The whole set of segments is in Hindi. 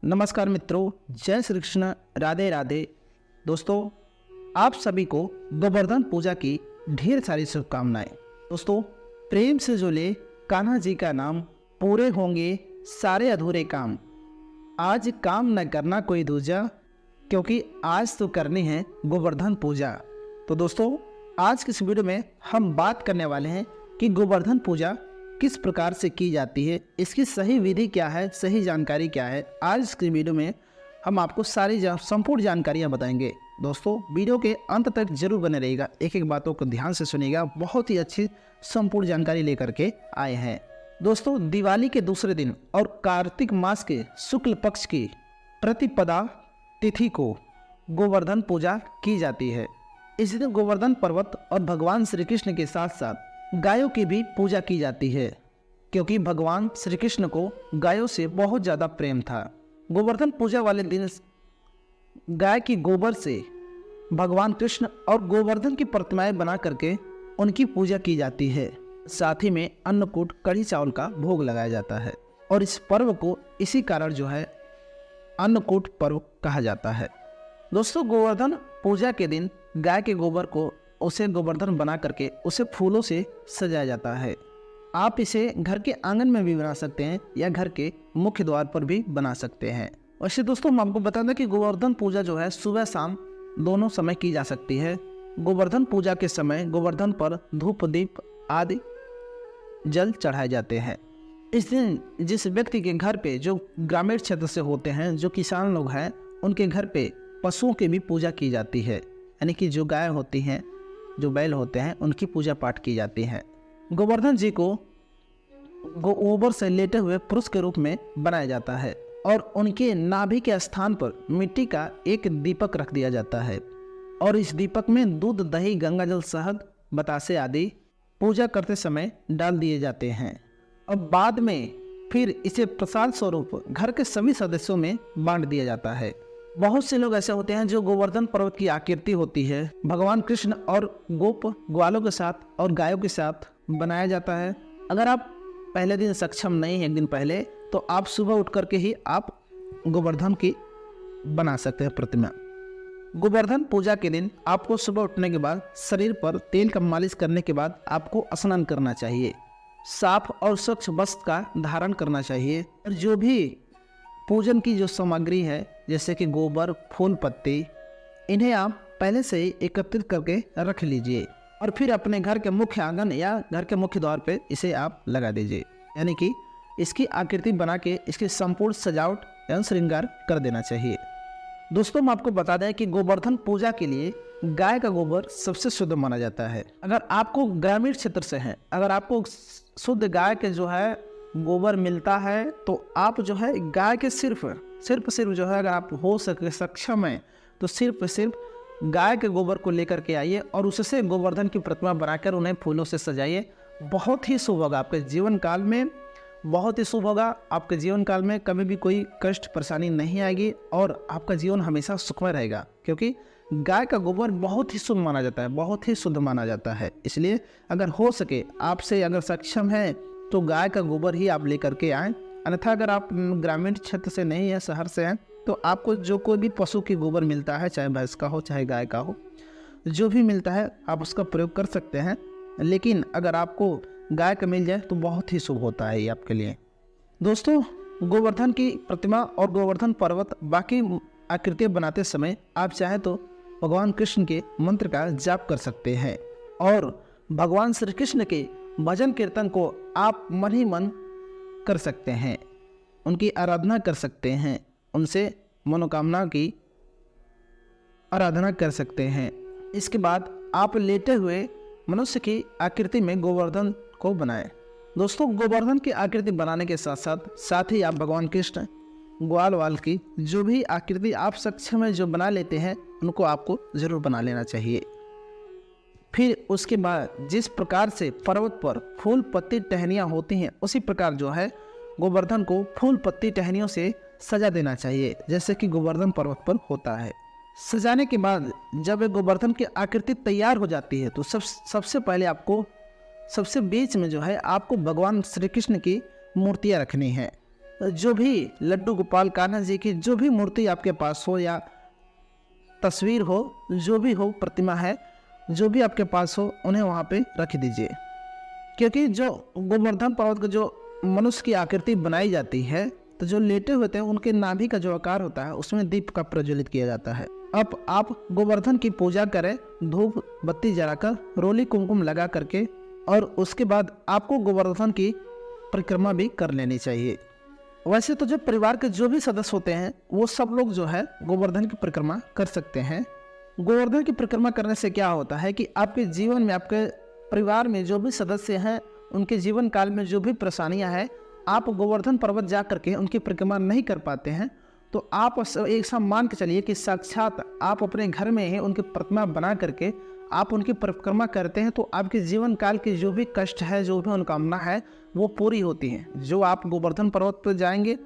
नमस्कार मित्रों, जय श्री कृष्ण, राधे राधे। दोस्तों, आप सभी को गोवर्धन पूजा की ढेर सारी शुभकामनाएं। दोस्तों, प्रेम से जो ले कान्हा जी का नाम, पूरे होंगे सारे अधूरे काम। आज काम न करना कोई दूजा, क्योंकि आज तो करनी है गोवर्धन पूजा। तो दोस्तों, आज की इस वीडियो में हम बात करने वाले हैं कि गोवर्धन पूजा किस प्रकार से की जाती है, इसकी सही विधि क्या है, सही जानकारी क्या है। आज की वीडियो में हम आपको सारी संपूर्ण जानकारियां बताएंगे। दोस्तों, वीडियो के अंत तक जरूर बने रहिएगा, एक एक बातों को ध्यान से सुनिएगा। बहुत ही अच्छी संपूर्ण जानकारी लेकर के आए हैं। दोस्तों, दिवाली के दूसरे दिन और कार्तिक मास के शुक्ल पक्ष की प्रतिपदा तिथि को गोवर्धन पूजा की जाती है। इस दिन गोवर्धन पर्वत और भगवान श्री कृष्ण के साथ साथ गायों की भी पूजा की जाती है, क्योंकि भगवान श्री कृष्ण को गायों से बहुत ज़्यादा प्रेम था। गोवर्धन पूजा वाले दिन गाय की गोबर से भगवान कृष्ण और गोवर्धन की प्रतिमाएं बना करके उनकी पूजा की जाती है। साथ ही में अन्नकूट कढ़ी चावल का भोग लगाया जाता है और इस पर्व को इसी कारण जो है अन्नकूट पर्व कहा जाता है। दोस्तों, गोवर्धन पूजा के दिन गाय के गोबर को उसे गोवर्धन बना करके उसे फूलों से सजाया जाता है। आप इसे घर के आंगन में भी बना सकते हैं या घर के मुख्य द्वार पर भी बना सकते हैं। वैसे दोस्तों, हम आपको बता दें कि गोवर्धन पूजा जो है सुबह शाम दोनों समय की जा सकती है। गोवर्धन पूजा के समय गोवर्धन पर धूप दीप आदि जल चढ़ाए जाते हैं। इस दिन जिस व्यक्ति के घर पे, जो ग्रामीण क्षेत्र से होते हैं, जो किसान लोग हैं, उनके घर पे पशुओं की भी पूजा की जाती है। यानी कि जो गाय होती हैं, जो बैल होते हैं, उनकी पूजा पाठ की जाती है। गोवर्धन जी को गोबर से लेटे हुए पुरुष के रूप में बनाया जाता है और उनके नाभि के स्थान पर मिट्टी का एक दीपक रख दिया जाता है और इस दीपक में दूध, दही, गंगाजल, शहद, बतासे आदि पूजा करते समय डाल दिए जाते हैं और बाद में फिर इसे प्रसाद स्वरूप घर के सभी सदस्यों में बांट दिया जाता है। बहुत से लोग ऐसे होते हैं जो गोवर्धन पर्वत की आकृति होती है भगवान कृष्ण और गोप ग्वालों के साथ और गायों के साथ बनाया जाता है। अगर आप पहले दिन सक्षम नहीं हैं, एक दिन पहले, तो आप सुबह उठ करके ही आप गोवर्धन की बना सकते हैं प्रतिमा। गोवर्धन पूजा के दिन आपको सुबह उठने के बाद शरीर पर तेल का मालिश करने के बाद आपको स्नान करना चाहिए। साफ और स्वच्छ वस्त्र का धारण करना चाहिए और जो भी पूजन की जो सामग्री है, जैसे कि गोबर, फूल, पत्ती, इन्हें आप पहले से ही एकत्रित करके रख लीजिए और फिर अपने घर के मुख्य आंगन या घर के मुख्य द्वार पे इसे आप लगा दीजिए। यानी कि इसकी आकृति बना के इसकी संपूर्ण सजावट एवं श्रृंगार कर देना चाहिए। दोस्तों, हम आपको बता दें कि गोवर्धन पूजा के लिए गाय का गोबर सबसे शुद्ध माना जाता है। अगर आपको ग्रामीण क्षेत्र से हैं, अगर आपको शुद्ध गाय के जो है गोबर मिलता है, तो आप जो है गाय के सिर्फ जो है, अगर आप हो सके सक्षम हैं तो सिर्फ गाय के गोबर को लेकर के आइए और उससे गोवर्धन की प्रतिमा बनाकर उन्हें फूलों से सजाइए। बहुत ही शुभ होगा आपके जीवन काल में, बहुत ही शुभ होगा। आपके जीवन काल में कभी भी कोई कष्ट परेशानी नहीं आएगी और आपका जीवन हमेशा सुखमय रहेगा, क्योंकि गाय का गोबर बहुत ही शुभ माना जाता है, बहुत ही शुद्ध माना जाता है। इसलिए अगर हो सके, आपसे अगर सक्षम है, तो गाय का गोबर ही आप लेकर के आएँ। अन्यथा अगर आप ग्रामीण क्षेत्र से नहीं है, शहर से हैं, तो आपको जो कोई भी पशु की गोबर मिलता है, चाहे भैंस का हो चाहे गाय का हो, जो भी मिलता है आप उसका प्रयोग कर सकते हैं। लेकिन अगर आपको गाय का मिल जाए तो बहुत ही शुभ होता है ये आपके लिए। दोस्तों, गोवर्धन की प्रतिमा और गोवर्धन पर्वत बाकी आकृतियाँ बनाते समय आप चाहें तो भगवान कृष्ण के मंत्र का जाप कर सकते हैं और भगवान श्री कृष्ण के भजन कीर्तन को आप मन ही मन कर सकते हैं, उनकी आराधना कर सकते हैं, उनसे मनोकामना की आराधना कर सकते हैं। इसके बाद आप लेटे हुए मनुष्य की आकृति में गोवर्धन को बनाएं। दोस्तों, गोवर्धन की आकृति बनाने के साथ ही आप भगवान कृष्ण, ग्वाल वाल की जो भी आकृति आप सक्षम है जो बना लेते हैं, उनको आपको ज़रूर बना लेना चाहिए। फिर उसके बाद जिस प्रकार से पर्वत पर फूल, पत्ती, टहनियाँ होती हैं, उसी प्रकार जो है गोवर्धन को फूल, पत्ती, टहनियों से सजा देना चाहिए, जैसे कि गोवर्धन पर्वत पर होता है। सजाने के बाद जब गोवर्धन की आकृति तैयार हो जाती है, तो सबसे पहले आपको सबसे बीच में जो है आपको भगवान श्री कृष्ण की मूर्तियाँ रखनी है। जो भी लड्डू गोपाल कान्हा जी की जो भी मूर्ति आपके पास हो या तस्वीर हो, जो भी हो, प्रतिमा है, जो भी आपके पास हो, उन्हें वहाँ पे रख दीजिए। क्योंकि जो गोवर्धन पर्वत को जो मनुष्य की आकृति बनाई जाती है, तो जो लेटे होते हैं उनके नाभि का जो आकार होता है उसमें दीप का प्रज्वलित किया जाता है। अब आप गोवर्धन की पूजा करें, धूप बत्ती जलाकर, रोली कुमकुम लगा करके, और उसके बाद आपको गोवर्धन की परिक्रमा भी कर लेनी चाहिए। वैसे तो जो परिवार के जो भी सदस्य होते हैं वो सब लोग जो है गोवर्धन की परिक्रमा कर सकते हैं। गोवर्धन की परिक्रमा करने से क्या होता है कि आपके जीवन में, आपके परिवार में जो भी सदस्य हैं, उनके जीवन काल में जो भी परेशानियां हैं, आप गोवर्धन पर्वत जा करके उनकी परिक्रमा नहीं कर पाते हैं, तो आप एक सा मान के चलिए कि साक्षात आप अपने घर में ही उनकी प्रतिमा बना करके आप उनकी परिक्रमा करते हैं, तो आपके जीवन काल की जो भी कष्ट है, जो भी मनोकामना है, वो पूरी होती हैं। जो आप गोवर्धन पर्वत पर जाएंगे,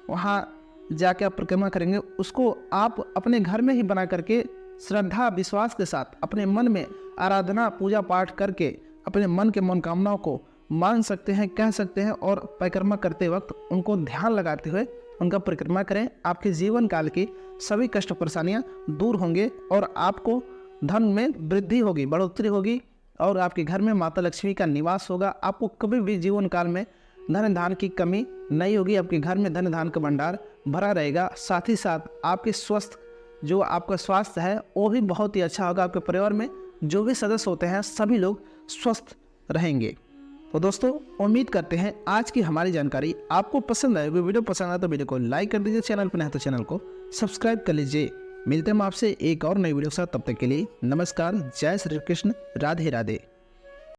वहाँ जाके आप परिक्रमा करेंगे, उसको आप अपने घर में ही बना करके श्रद्धा विश्वास के साथ अपने मन में आराधना पूजा पाठ करके अपने मन के मनोकामनाओं को मान सकते हैं, कह सकते हैं, और परिक्रमा करते वक्त उनको ध्यान लगाते हुए उनका परिक्रमा करें। आपके जीवन काल की सभी कष्ट परेशानियां दूर होंगे और आपको धन में वृद्धि होगी, बढ़ोतरी होगी, और आपके घर में माता लक्ष्मी का निवास होगा। आपको कभी भी जीवन काल में धन धान की कमी नहीं होगी। आपके घर में धन धान का भंडार भरा रहेगा। साथ ही साथ आपके स्वस्थ जो आपका स्वास्थ्य है वो भी बहुत ही अच्छा होगा। आपके परिवार में जो भी सदस्य होते हैं सभी लोग स्वस्थ रहेंगे। तो दोस्तों, उम्मीद करते हैं आज की हमारी जानकारी आपको पसंद आए। वीडियो पसंद आए तो वीडियो को लाइक कर दीजिए, चैनल पर नए तो चैनल को सब्सक्राइब कर लीजिए। मिलते हैं हम आपसे एक और नई वीडियो के साथ, तब तक के लिए नमस्कार, जय श्री कृष्ण, राधे राधे।